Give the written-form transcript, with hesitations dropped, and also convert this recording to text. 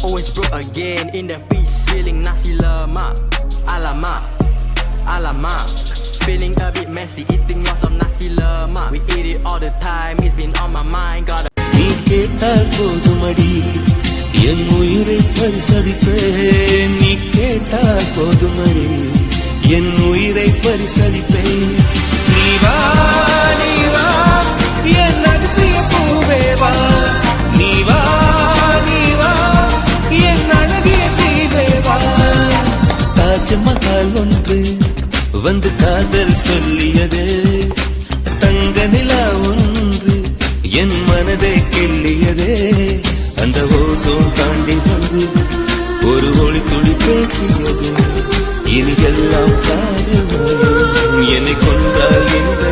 always broke again in the feast, feeling nasi lemak. Alamak, alamak. Feeling a bit messy, eating lots of nasi lemak. We eat it all the time, it's been on my mind. Got நீ கேட்டால் போதுமடி என் உயிரை பரிசளிப்பேன். நீ கேட்டால் போதுமடி என் உயிரை பரிசளிப்பேன். நீ வா நீ வா என் அதிசய பூவே வா. நீ வா நீ வா என் அழகிய தீவே வா. தாஜ்மஹால் ஒன்று வந்து காதல் சொல்லியது. தங்க நிலா ஒன்று என் மனதை கிள்ளியதே. அந்த ஓசோன் தாண்டி வந்து ஒரு ஒளி துளி பேசியது. இனி எல்லாம் காதல் என்னை கொண்டால் இந்த